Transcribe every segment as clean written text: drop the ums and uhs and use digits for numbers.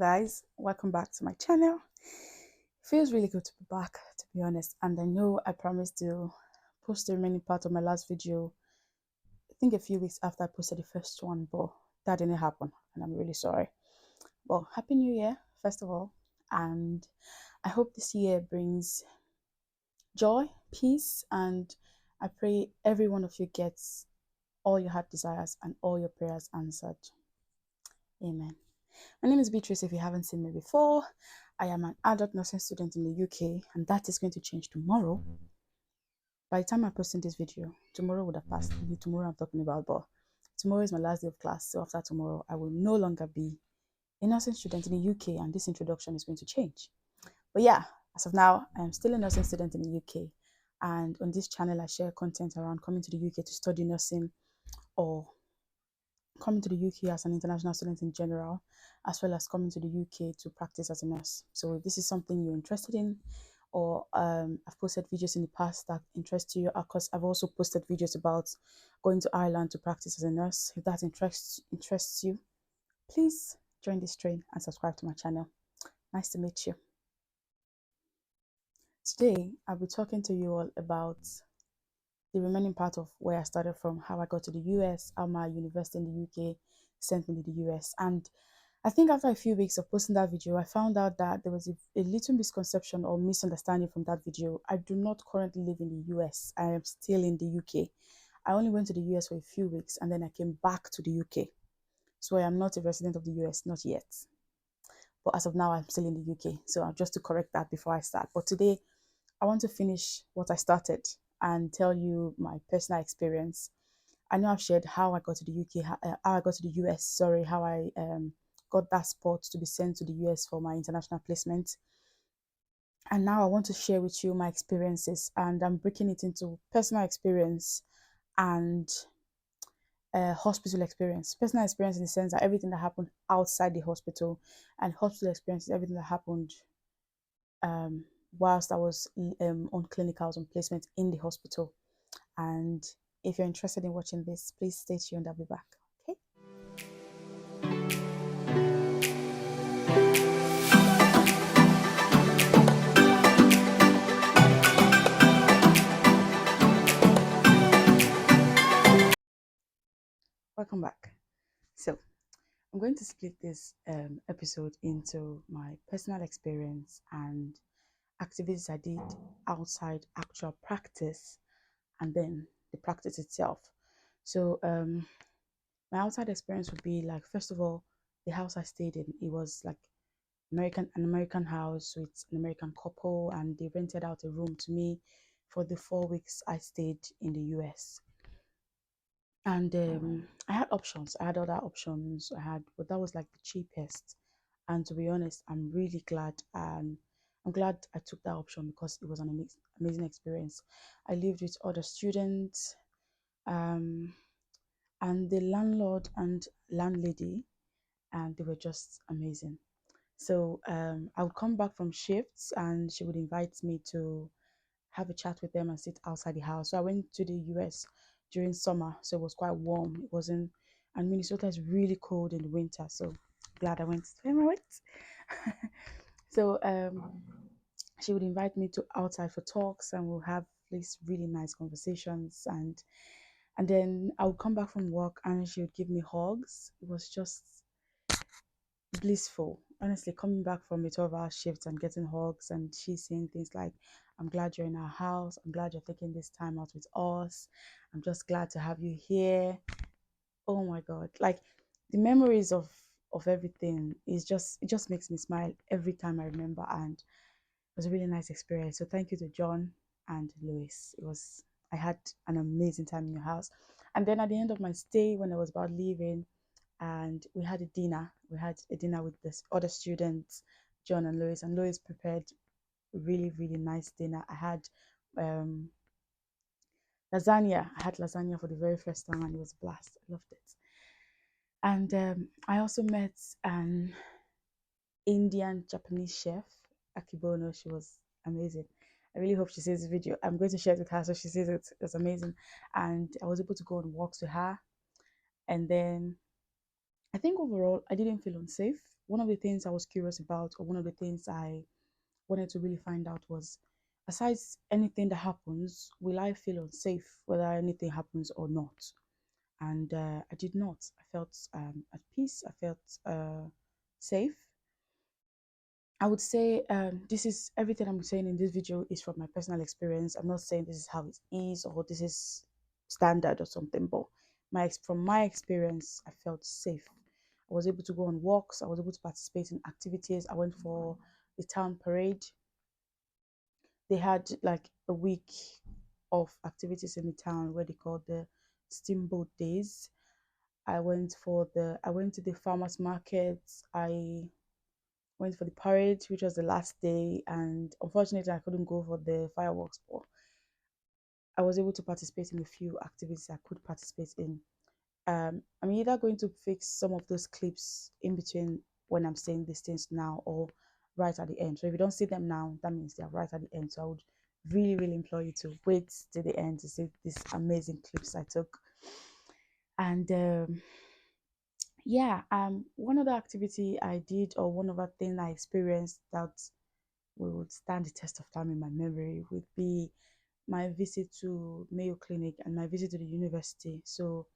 guys, welcome back to my channel. Feels really good to be back, to be honest, and I know I promised to post the remaining part of my last video, I think a few weeks after I posted the first one, but that didn't happen and I'm really sorry. Well, happy new year first of all, and I hope this year brings joy, peace, and I pray every one of you gets all your heart desires and all your prayers answered. Amen. My name is Beatrice. If you haven't seen me before, I am an adult nursing student in the UK, and that is going to change tomorrow. By the time I'm posting this video, tomorrow would have passed. Maybe tomorrow I'm talking about, but tomorrow is my last day of class. So after tomorrow, I will no longer be a nursing student in the UK, and this introduction is going to change. But yeah, as of now, I am still a nursing student in the UK, and on this channel, I share content around coming to the UK to study nursing or coming to the UK as an international student in general, as well as coming to the UK to practice as a nurse. So if this is something you're interested in, or I've posted videos in the past that interest you, of course, I've also posted videos about going to Ireland to practice as a nurse. If that interests you, please join this train and subscribe to my channel. Nice to meet you. Today, I'll be talking to you all about the remaining part of where I started from, how I got to the US, how my university in the UK sent me to the US. And I think after a few weeks of posting that video, I found out that there was a little misconception or misunderstanding from that video. I do not currently live in the US. I am still in the UK. I only went to the US for a few weeks and then I came back to the UK. So I am not a resident of the US, not yet. But as of now, I'm still in the UK. So just to correct that before I start. But today, I want to finish what I started and tell you my personal experience. I know I've shared how I got to the UK, how I got to the US, sorry, how I got that spot to be sent to the US for my international placement. And now I want to share with you my experiences, and I'm breaking it into personal experience and hospital experience. Personal experience in the sense that everything that happened outside the hospital, and hospital experience is everything that happened whilst I was on clinicals on placement in the hospital. And if you're interested in watching this, please stay tuned. I'll be back. Okay. Welcome back. So I'm going to split this episode into my personal experience and activities I did outside actual practice, and then the practice itself. So my outside experience would be like, first of all, the house I stayed in, it was like an American house with an American couple, and they rented out a room to me for the 4 weeks I stayed in the US. And I had options. I had other options. But that was like the cheapest. And to be honest, I'm really glad. I'm glad I took that option because it was an amazing experience. I lived with other students, and the landlord and landlady, and they were just amazing. So I would come back from shifts, and she would invite me to have a chat with them and sit outside the house. So I went to the US during summer, so it was quite warm. It wasn't, and Minnesota is really cold in the winter. So glad I went. Am I right? So she would invite me to outside for talks, and we'll have these really nice conversations. And then I would come back from work, and she would give me hugs. It was just blissful. Honestly, coming back from a 12-hour shift and getting hugs, and she saying things like, I'm glad you're in our house. I'm glad you're taking this time out with us. I'm just glad to have you here. Oh my God. Like the memories of everything it just makes me smile every time I remember, and it was a really nice experience. So thank you to John and Louis. I had an amazing time in your house. And then at the end of my stay, when I was about leaving, and we had a dinner. We had a dinner with the other students, John and Louis prepared a really, really nice dinner. I had lasagna. I had lasagna for the very first time, and it was a blast. I loved it. And I also met an Indian Japanese chef, Akibono. She was amazing. I really hope she sees this video. I'm going to share it with her so she sees it. It was amazing. And I was able to go on walks with her. And then I think overall, I didn't feel unsafe. one of the things I was curious about, or one of the things I wanted to really find out was, aside anything that happens, will I feel unsafe whether anything happens or not? And I did not. I felt at peace. I felt safe. I would say this is everything I'm saying in this video is from my personal experience. I'm not saying this is how it is or this is standard or something, but from my experience, I felt safe. I was able to go on walks. I was able to participate in activities. I went for the town parade. They had like a week of activities in the town where they called the Steamboat Days. I went to the farmers market. I went for the parade, which was the last day, and unfortunately I couldn't go for the fireworks, but I was able to participate in a few activities I could participate in. I'm either going to fix some of those clips in between when I'm saying these things now or right at the end. So if you don't see them now, that means they're right at the end. So I would really, really implore you to wait to the end to see these amazing clips I took. And yeah, one other activity I did, or one other thing I experienced that would stand the test of time in my memory would be my visit to Mayo Clinic and my visit to the university. So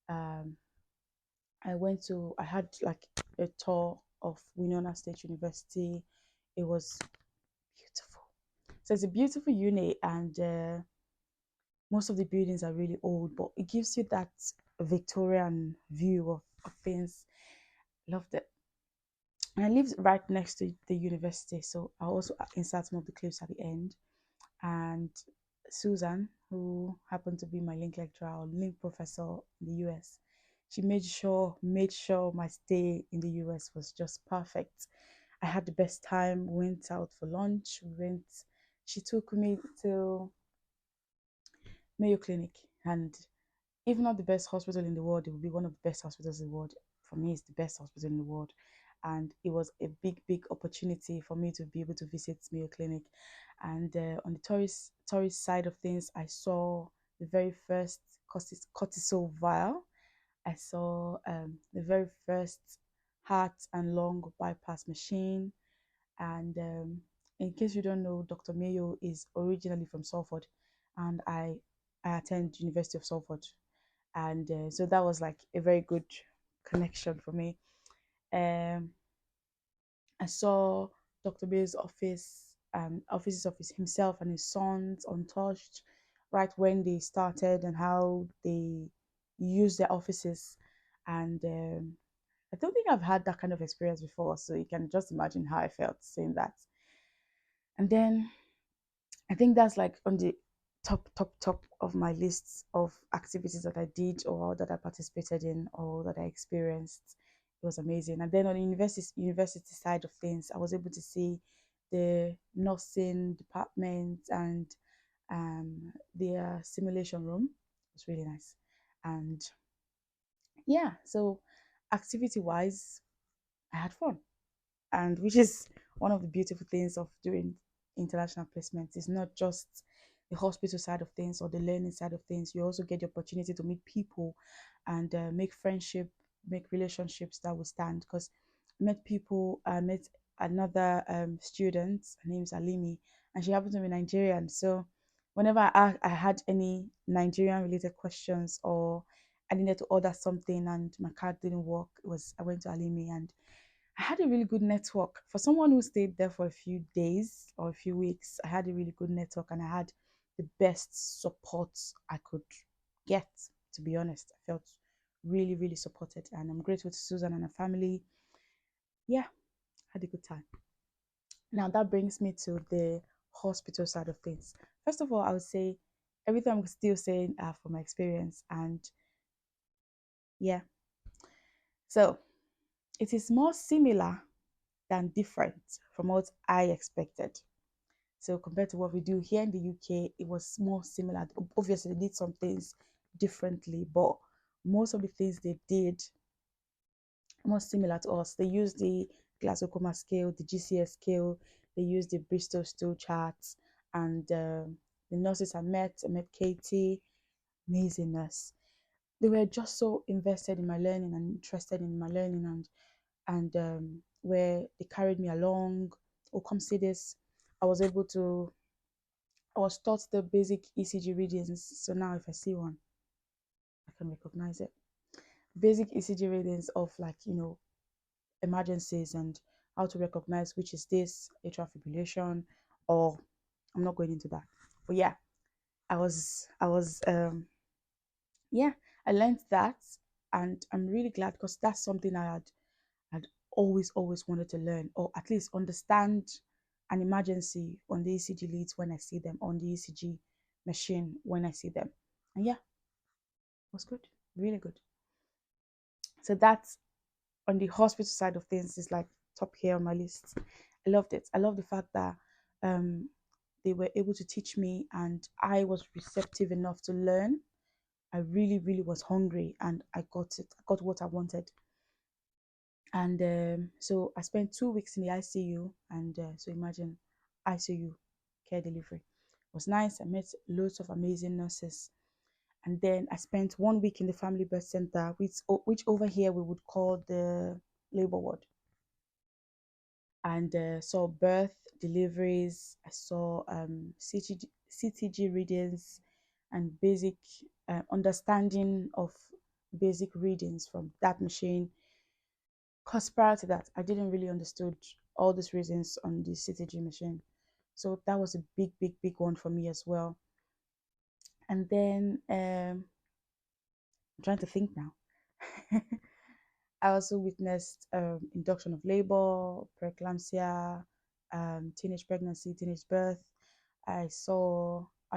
um, I had like a tour of Winona State University. It was beautiful. So it's a beautiful uni, and most of the buildings are really old, but it gives you that Victorian view of things. Loved it. And I lived right next to the university, so I'll also insert some of the clips at the end. And Susan, who happened to be my link lecturer or link professor in the US, she made sure my stay in the US was just perfect. I had the best time. We went out for lunch. She took me to Mayo Clinic, and if not the best hospital in the world, it would be one of the best hospitals in the world. For me, it's the best hospital in the world. And it was a big, big opportunity for me to be able to visit Mayo Clinic. And on the tourist side of things, I saw the very first cortisol vial. I saw the very first heart and lung bypass machine. And in case you don't know, Dr. Mayo is originally from Salford, and I attend University of Salford, and so that was like a very good connection for me. Um, I saw Dr. Mayo's offices of himself and his sons untouched, right when they started and how they use their offices, and I don't think I've had that kind of experience before, so you can just imagine how I felt seeing that. And then I think that's like on the top of my list of activities that I did or that I participated in or that I experienced. It was amazing. And then on the university side of things, I was able to see the nursing department and their simulation room. It was really nice. And yeah, so activity wise, I had fun, and which is one of the beautiful things of doing international placements. It's not just the hospital side of things or the learning side of things. You also get the opportunity to meet people and make friendship, make relationships that will stand. Because I met another student. Her name is Alimi, and she happens to be Nigerian. So whenever I had any Nigerian related questions or I needed to order something and my card didn't work, I went to Alimi, and I had a really good network. For someone who stayed there for a few days or a few weeks, I had a really good network and I had the best support I could get, to be honest. I felt really, really supported, and I'm grateful to Susan and her family. Yeah, had a good time. Now, that brings me to the hospital side of things. First of all, I would say everything I'm still saying are from my experience, and yeah. So, it is more similar than different from what I expected. So compared to what we do here in the UK, it was more similar. Obviously, they did some things differently, but most of the things they did more similar to us. They used the Glasgow Coma scale, the GCS scale, they used the Bristol stool charts, and the nurses I met Katie, amazing nurse. They were just so invested in my learning and interested in my learning, and where they carried me along. Oh, come see this. I was able to, I was taught the basic ECG readings. So now if I see one, I can recognize it. Basic ECG readings of, like, emergencies, and how to recognize which is this atrial fibrillation, or I'm not going into that. But yeah, I was yeah, I learned that, and I'm really glad because that's something I'd always wanted to learn, or at least understand an emergency on the ECG leads when I see them, on the ECG machine when I see them. And yeah, it was good, really good. So that's on the hospital side of things, is like top here on my list. I loved it. I love the fact that um they were able to teach me, and I was receptive enough to learn. I really, really was hungry, and I got it. I got what I wanted. And so I spent 2 weeks in the ICU, and so imagine ICU care delivery. It was nice. I met loads of amazing nurses, and then I spent 1 week in the family birth center, which over here we would call the labor ward, and saw birth deliveries. I saw CTG readings and basic understanding of basic readings from that machine. Because prior to that, I didn't really understood all these reasons on the CTG machine. So that was a big, big, big one for me as well. And then I'm trying to think now. I also witnessed induction of labor, preeclampsia, teenage pregnancy, teenage birth. I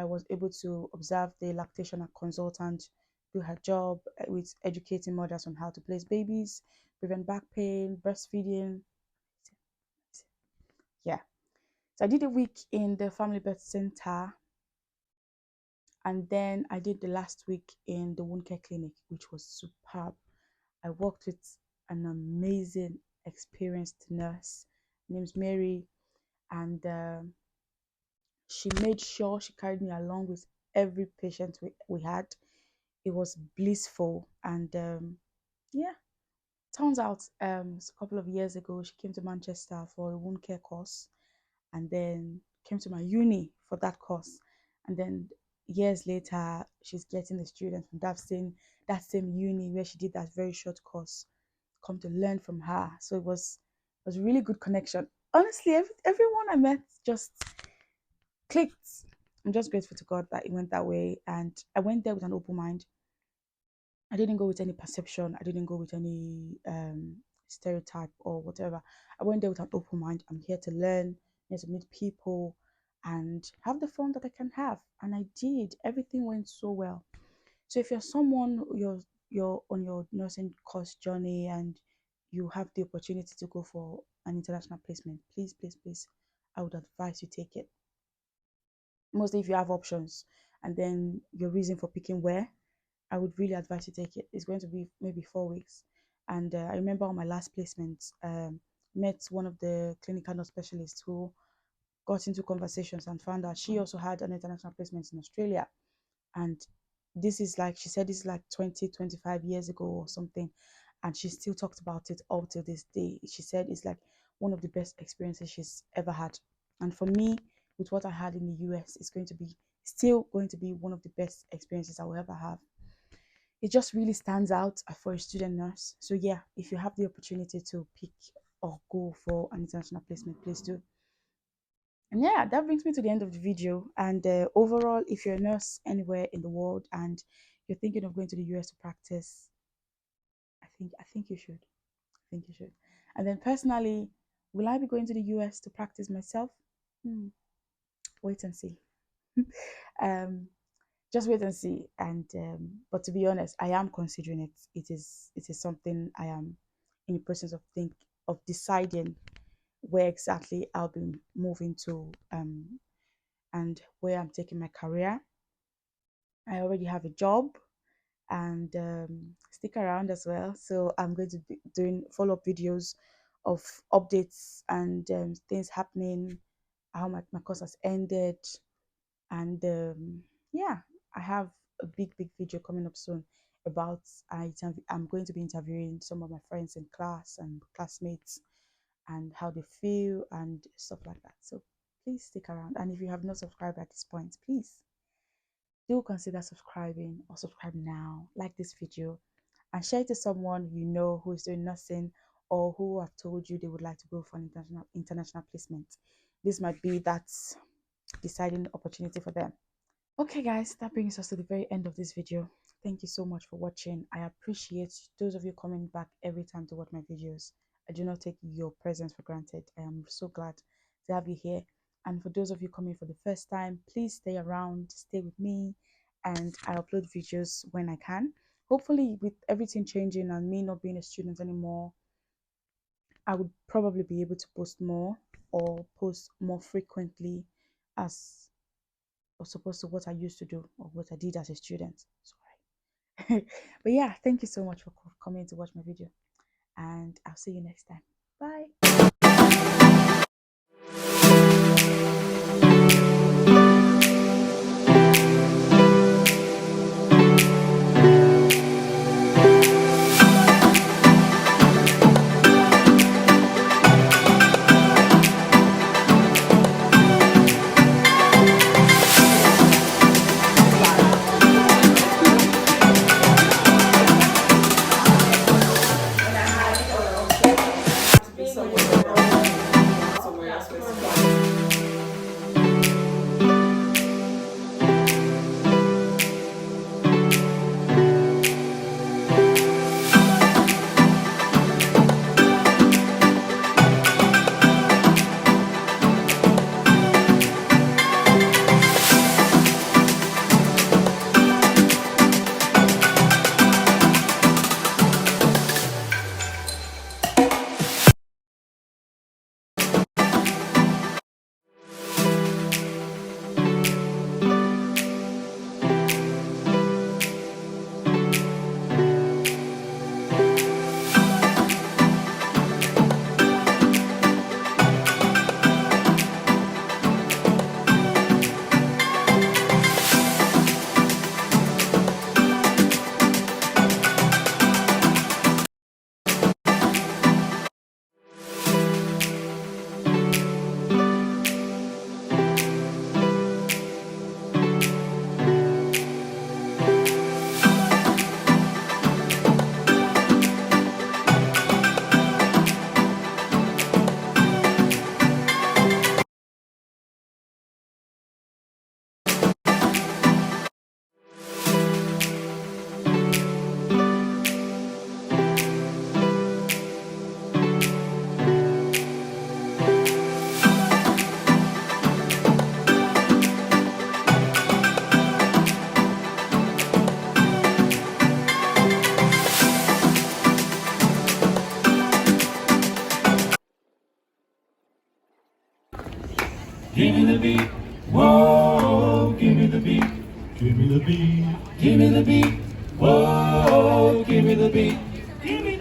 was able to observe the lactation consultant do her job with educating mothers on how to place babies, prevent back pain, breastfeeding. Yeah. So I did a week in the family birth center, and then I did the last week in the wound care clinic, which was superb. I worked with an amazing, experienced nurse. Her name's Mary, and she made sure she carried me along with every patient we had. It was blissful, and yeah. Turns out, a couple of years ago, she came to Manchester for a wound care course, and then came to my uni for that course. And then years later, she's getting the students from that same uni where she did that very short course come to learn from her. So it was a really good connection. Honestly, everyone I met just clicked. I'm just grateful to God that it went that way, and I went there with an open mind. I didn't go with any perception. I didn't go with any stereotype or whatever. I went there with an open mind. I'm here to learn, here to meet people, and have the fun that I can have. And I did. Everything went so well. So if you're someone, you're on your nursing course journey, and you have the opportunity to go for an international placement, please, please, please, I would advise you take it. Mostly if you have options, and then your reason for picking where, I would really advise you take it. It's going to be maybe 4 weeks. And I remember on my last placement, met one of the clinical nurse specialists who got into conversations and found out she also had an international placement in Australia. And this is like, she said, this is like 20, 25 years ago or something. And she still talked about it up to this day. She said it's like one of the best experiences she's ever had. And for me, with what I had in the US, it's going to be still going to be one of the best experiences I will ever have. It just really stands out for a student nurse. So yeah, if you have the opportunity to pick or go for an international placement, please do. And yeah, that brings me to the end of the video. And overall, if you're a nurse anywhere in the world and you're thinking of going to the US to practice, I think you should. I think you should. And then personally, will I be going to the US to practice myself? Wait and see. um, just wait and see. And but to be honest, I am considering it. It is something I am in the process of deciding where exactly I'll be moving to, and where I'm taking my career. I already have a job, and stick around as well. So I'm going to be doing follow-up videos of updates and things happening, how my course has ended, and yeah, I have a big video coming up soon about I'm going to be interviewing some of my friends in class and classmates, and how they feel and stuff like that. So please stick around. And if you have not subscribed at this point, please do consider subscribing or subscribe now. Like this video and share it to someone you know who is doing nursing or who have told you they would like to go for an international placement. This might be that deciding opportunity for them. Okay guys, that brings us to the very end of this video. Thank you so much for watching. I appreciate those of you coming back every time to watch my videos. I do not take your presence for granted. I am so glad to have you here. And for those of you coming for the first time, please stay around, stay with me, and I upload videos when I can. Hopefully with everything changing and me not being a student anymore, I would probably be able to post more or post more frequently as opposed to what I used to do or what I did as a student. Sorry. But yeah, thank you so much for coming to watch my video, and I'll see you next time. Bye. Give me the beat, whoa, give me the beat, give me the beat, give me the beat, whoa, give me the beat, give me